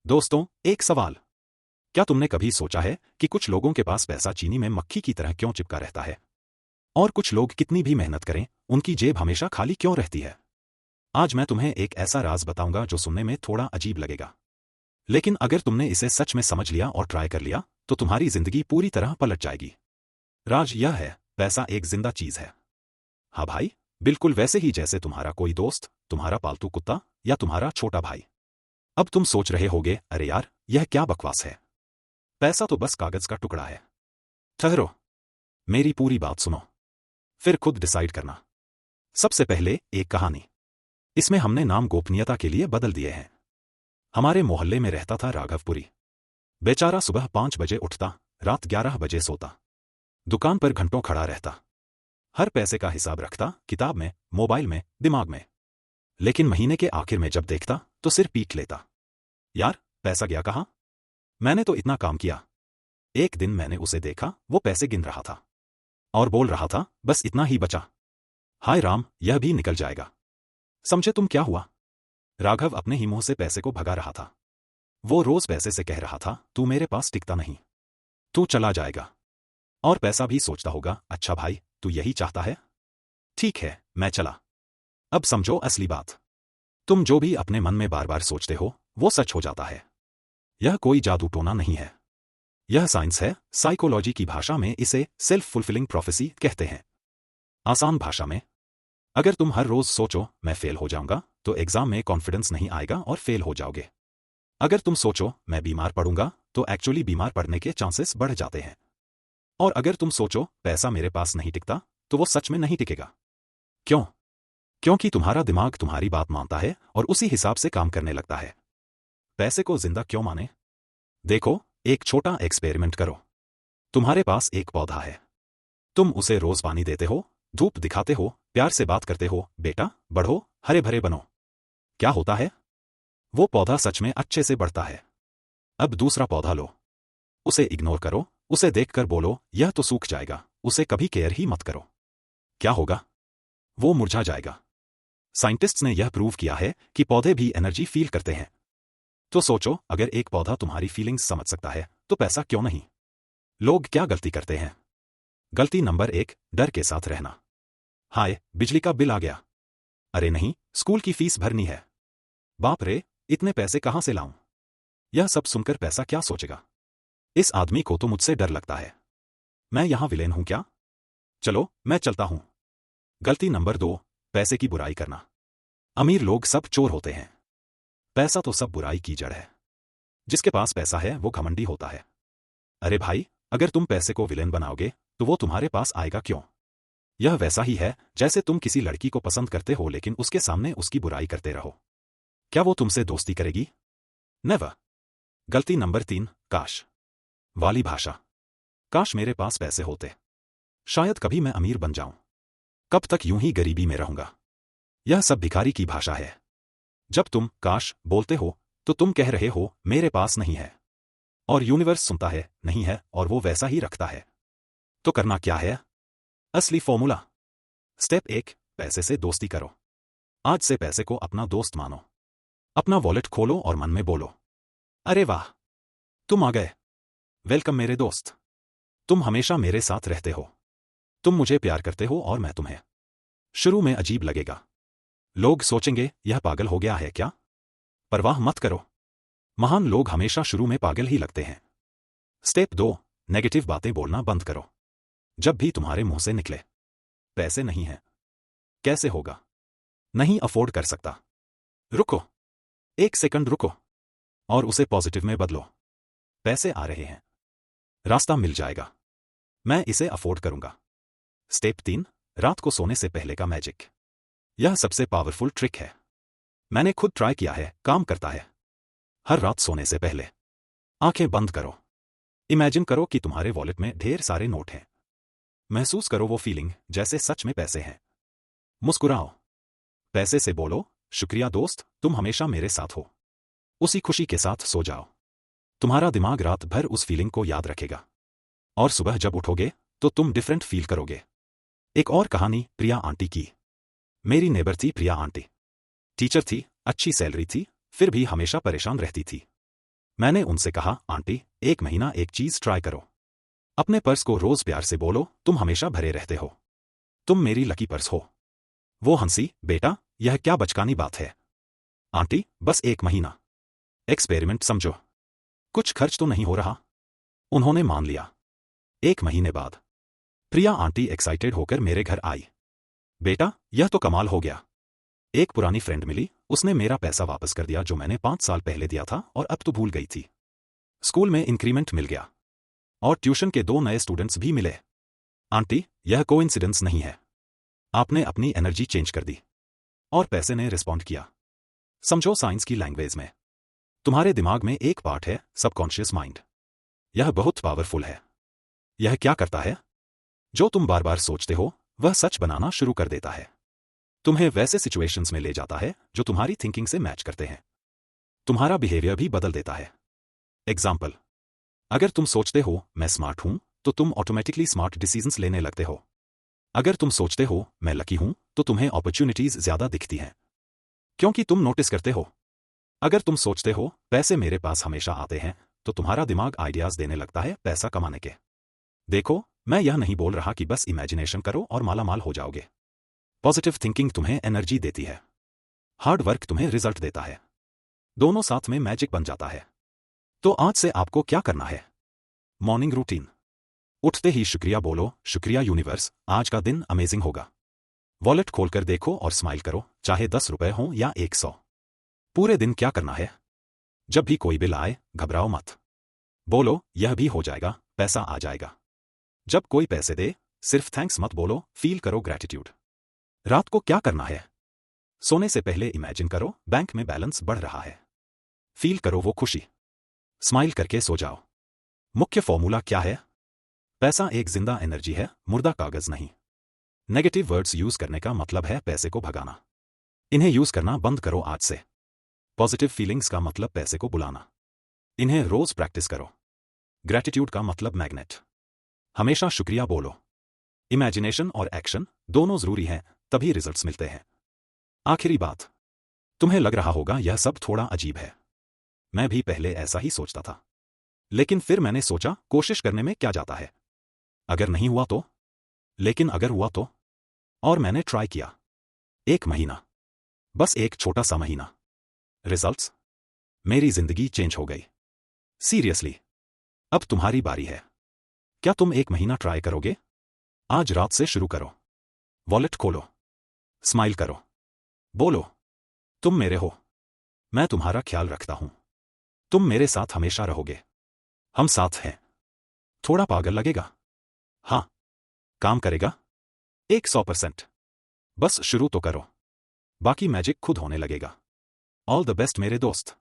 दोस्तों, एक सवाल। क्या तुमने कभी सोचा है कि कुछ लोगों के पास पैसा चीनी में मक्खी की तरह क्यों चिपका रहता है? और कुछ लोग कितनी भी मेहनत करें, उनकी जेब हमेशा खाली क्यों रहती है? आज मैं तुम्हें एक ऐसा राज बताऊंगा जो सुनने में थोड़ा अजीब लगेगा, लेकिन अगर तुमने इसे सच में समझ लिया और ट्राई कर लिया, तो तुम्हारी जिंदगी पूरी तरह पलट जाएगी। राज यह है, पैसा एक जिंदा चीज है। हाँ भाई, बिल्कुल वैसे ही जैसे तुम्हारा कोई दोस्त, तुम्हारा पालतू कुत्ता या तुम्हारा छोटा भाई। अब तुम सोच रहे होगे, अरे यार, यह क्या बकवास है? पैसा तो बस कागज का टुकड़ा है। ठहरो, मेरी पूरी बात सुनो, फिर खुद डिसाइड करना। सबसे पहले एक कहानी। इसमें हमने नाम गोपनीयता के लिए बदल दिए हैं। हमारे मोहल्ले में रहता था राघवपुरी। बेचारा सुबह 5 बजे उठता, रात 11 बजे सोता, दुकान पर घंटों खड़ा रहता, हर पैसे का हिसाब रखता, किताब में, मोबाइल में, दिमाग में। लेकिन महीने के आखिर में जब देखता तो सिर पीट लेता। यार, पैसा गया कहाँ? मैंने तो इतना काम किया। एक दिन मैंने उसे देखा, वो पैसे गिन रहा था और बोल रहा था, बस इतना ही बचा। हाय राम, यह भी निकल जाएगा। समझे तुम क्या हुआ? राघव अपने ही मुंह से पैसे को भगा रहा था। वो रोज पैसे से कह रहा था, तू मेरे पास टिकता नहीं, तू चला जाएगा। और पैसा भी सोचता होगा, अच्छा भाई, तू यही चाहता है? ठीक है, मैं चला। अब समझो असली बात। तुम जो भी अपने मन में बार बार सोचते हो, वो सच हो जाता है। यह कोई जादू टोना नहीं है। यह साइंस है। साइकोलॉजी की भाषा में इसे सेल्फ फुलफिलिंग प्रोफेसी कहते हैं। आसान भाषा में, अगर तुम हर रोज सोचो, मैं फेल हो जाऊंगा, तो एग्जाम में कॉन्फिडेंस नहीं आएगा और फेल हो जाओगे। अगर तुम सोचो, मैं बीमार पड़ूंगा, तो एक्चुअली बीमार पड़ने के चांसेस बढ़ जाते हैं। और अगर तुम सोचो, पैसा मेरे पास नहीं टिकता, तो वो सच में नहीं टिकेगा। क्यों? क्योंकि तुम्हारा दिमाग तुम्हारी बात मानता है और उसी हिसाब से काम करने लगता है। पैसे को जिंदा क्यों माने? देखो, एक छोटा एक्सपेरिमेंट करो। तुम्हारे पास एक पौधा है। तुम उसे रोज पानी देते हो, धूप दिखाते हो, प्यार से बात करते हो, बेटा बढ़ो, हरे भरे बनो। क्या होता है? वो पौधा सच में अच्छे से बढ़ता है। अब दूसरा पौधा लो, उसे इग्नोर करो, उसे देखकर बोलो, यह तो सूख जाएगा, उसे कभी केयर ही मत करो। क्या होगा? वो मुरझा जाएगा। साइंटिस्ट्स ने यह प्रूव किया है कि पौधे भी एनर्जी फील करते हैं। तो सोचो, अगर एक पौधा तुम्हारी फीलिंग्स समझ सकता है, तो पैसा क्यों नहीं? लोग क्या गलती करते हैं? गलती नंबर 1, डर के साथ रहना। हाय, बिजली का बिल आ गया। अरे नहीं, स्कूल की फीस भरनी है। बाप रे, इतने पैसे कहां से लाऊं? यह सब सुनकर पैसा क्या सोचेगा? इस आदमी को तो मुझसे डर लगता है। मैं यहां विलेन हूं क्या? चलो, मैं चलता हूं। गलती नंबर 2, पैसे की बुराई करना। अमीर लोग सब चोर होते हैं। पैसा तो सब बुराई की जड़ है। जिसके पास पैसा है वो घमंडी होता है। अरे भाई, अगर तुम पैसे को विलेन बनाओगे, तो वो तुम्हारे पास आएगा क्यों? यह वैसा ही है जैसे तुम किसी लड़की को पसंद करते हो लेकिन उसके सामने उसकी बुराई करते रहो। क्या वो तुमसे दोस्ती करेगी? नेवर। गलती नंबर 3, काश वाली भाषा। काश मेरे पास पैसे होते, शायद कभी मैं अमीर बन जाऊं। कब तक यूं ही गरीबी में रहूंगा? यह सब भिखारी की भाषा है। जब तुम काश बोलते हो, तो तुम कह रहे हो, मेरे पास नहीं है। और यूनिवर्स सुनता है, नहीं है, और वो वैसा ही रखता है। तो करना क्या है? असली फॉर्मूला। स्टेप 1, पैसे से दोस्ती करो। आज से पैसे को अपना दोस्त मानो। अपना वॉलेट खोलो और मन में बोलो, अरे वाह, तुम आ गए। वेलकम मेरे दोस्त। तुम हमेशा मेरे साथ रहते हो। तुम मुझे प्यार करते हो और मैं तुम्हें। शुरू में अजीब लगेगा। लोग सोचेंगे, यह पागल हो गया है क्या? परवाह मत करो। महान लोग हमेशा शुरू में पागल ही लगते हैं। स्टेप 2, नेगेटिव बातें बोलना बंद करो। जब भी तुम्हारे मुंह से निकले, पैसे नहीं है, कैसे होगा, नहीं अफोर्ड कर सकता, रुको, 1 सेकंड रुको और उसे पॉजिटिव में बदलो। पैसे आ रहे हैं, रास्ता मिल जाएगा, मैं इसे अफोर्ड करूंगा। स्टेप 3, रात को सोने से पहले का मैजिक। यह सबसे पावरफुल ट्रिक है। मैंने खुद ट्राई किया है, काम करता है। हर रात सोने से पहले आंखें बंद करो। इमेजिन करो कि तुम्हारे वॉलेट में ढेर सारे नोट हैं। महसूस करो वो फीलिंग जैसे सच में पैसे हैं। मुस्कुराओ। पैसे से बोलो, शुक्रिया दोस्त, तुम हमेशा मेरे साथ हो। उसी खुशी के साथ सो जाओ। तुम्हारा दिमाग रात भर उस फीलिंग को याद रखेगा। और सुबह जब उठोगे, तो तुम डिफरेंट फील करोगे। एक और कहानी प्रिया आंटी की। मेरी नेबर थी प्रिया आंटी। टीचर थी, अच्छी सैलरी थी, फिर भी हमेशा परेशान रहती थी। मैंने उनसे कहा, आंटी, 1 महीना एक चीज ट्राई करो। अपने पर्स को रोज प्यार से बोलो, तुम हमेशा भरे रहते हो, तुम मेरी लकी पर्स हो। वो हंसी, बेटा, यह क्या बचकानी बात है। आंटी, बस 1 महीना एक्सपेरिमेंट समझो, कुछ खर्च तो नहीं हो रहा। उन्होंने मान लिया। 1 महीने बाद प्रिया आंटी एक्साइटेड होकर मेरे घर आई। बेटा, यह तो कमाल हो गया। एक पुरानी फ्रेंड मिली, उसने मेरा पैसा वापस कर दिया जो मैंने 5 साल पहले दिया था और अब तो भूल गई थी। स्कूल में इंक्रीमेंट मिल गया और ट्यूशन के 2 नए स्टूडेंट्स भी मिले। आंटी, यह कोइंसिडेंस नहीं है, आपने अपनी एनर्जी चेंज कर दी और पैसे ने रिस्पॉन्ड किया। समझो साइंस की लैंग्वेज में, तुम्हारे दिमाग में एक पार्ट है, सबकॉन्शियस माइंड। यह बहुत पावरफुल है। यह क्या करता है? जो तुम बार बार सोचते हो वह सच बनाना शुरू कर देता है। तुम्हें वैसे सिचुएशंस में ले जाता है जो तुम्हारी थिंकिंग से मैच करते हैं। तुम्हारा बिहेवियर भी बदल देता है। एग्जाम्पल, अगर तुम सोचते हो मैं स्मार्ट हूं तो तुम ऑटोमेटिकली स्मार्ट डिसीजंस लेने लगते हो। अगर तुम सोचते हो मैं लकी हूं तो तुम्हें अपॉर्चुनिटीज ज्यादा दिखती हैं, क्योंकि तुम नोटिस करते हो। अगर तुम सोचते हो पैसे मेरे पास हमेशा आते हैं तो तुम्हारा दिमाग आइडियाज देने लगता है पैसा कमाने के। देखो, मैं यह नहीं बोल रहा कि बस इमेजिनेशन करो और मालामाल हो जाओगे। पॉजिटिव थिंकिंग तुम्हें एनर्जी देती है, हार्ड वर्क तुम्हें रिजल्ट देता है, दोनों साथ में मैजिक बन जाता है। तो आज से आपको क्या करना है? मॉर्निंग रूटीन, उठते ही शुक्रिया बोलो, शुक्रिया यूनिवर्स, आज का दिन अमेजिंग होगा। वॉलेट खोलकर देखो और स्माइल करो, चाहे 10 रुपए हो या 100। पूरे दिन क्या करना है? जब भी कोई बिल आए घबराओ मत, बोलो यह भी हो जाएगा, पैसा आ जाएगा। जब कोई पैसे दे सिर्फ थैंक्स मत बोलो, फील करो ग्रैटिट्यूड। रात को क्या करना है? सोने से पहले इमेजिन करो बैंक में बैलेंस बढ़ रहा है, फील करो वो खुशी, स्माइल करके सो जाओ। मुख्य फॉर्मूला क्या है? पैसा एक जिंदा एनर्जी है, मुर्दा कागज नहीं। नेगेटिव वर्ड्स यूज करने का मतलब है पैसे को भगाना, इन्हें यूज करना बंद करो आज से। पॉजिटिव फीलिंग्स का मतलब पैसे को बुलाना, इन्हें रोज प्रैक्टिस करो। ग्रैटिट्यूड का मतलब मैग्नेट, हमेशा शुक्रिया बोलो। इमेजिनेशन और एक्शन दोनों जरूरी हैं, तभी रिजल्ट्स मिलते हैं। आखिरी बात, तुम्हें लग रहा होगा यह सब थोड़ा अजीब है, मैं भी पहले ऐसा ही सोचता था, लेकिन फिर मैंने सोचा कोशिश करने में क्या जाता है। अगर नहीं हुआ तो? लेकिन अगर हुआ तो? और मैंने ट्राई किया। 1 महीना, बस एक छोटा सा महीना। रिजल्ट्स, मेरी जिंदगी चेंज हो गई। सीरियसली, अब तुम्हारी बारी है। क्या तुम 1 महीना ट्राई करोगे? आज रात से शुरू करो। वॉलेट खोलो, स्माइल करो, बोलो तुम मेरे हो, मैं तुम्हारा ख्याल रखता हूं, तुम मेरे साथ हमेशा रहोगे, हम साथ हैं। थोड़ा पागल लगेगा, हाँ, काम करेगा 100%। बस शुरू तो करो, बाकी मैजिक खुद होने लगेगा। ऑल द बेस्ट मेरे दोस्त।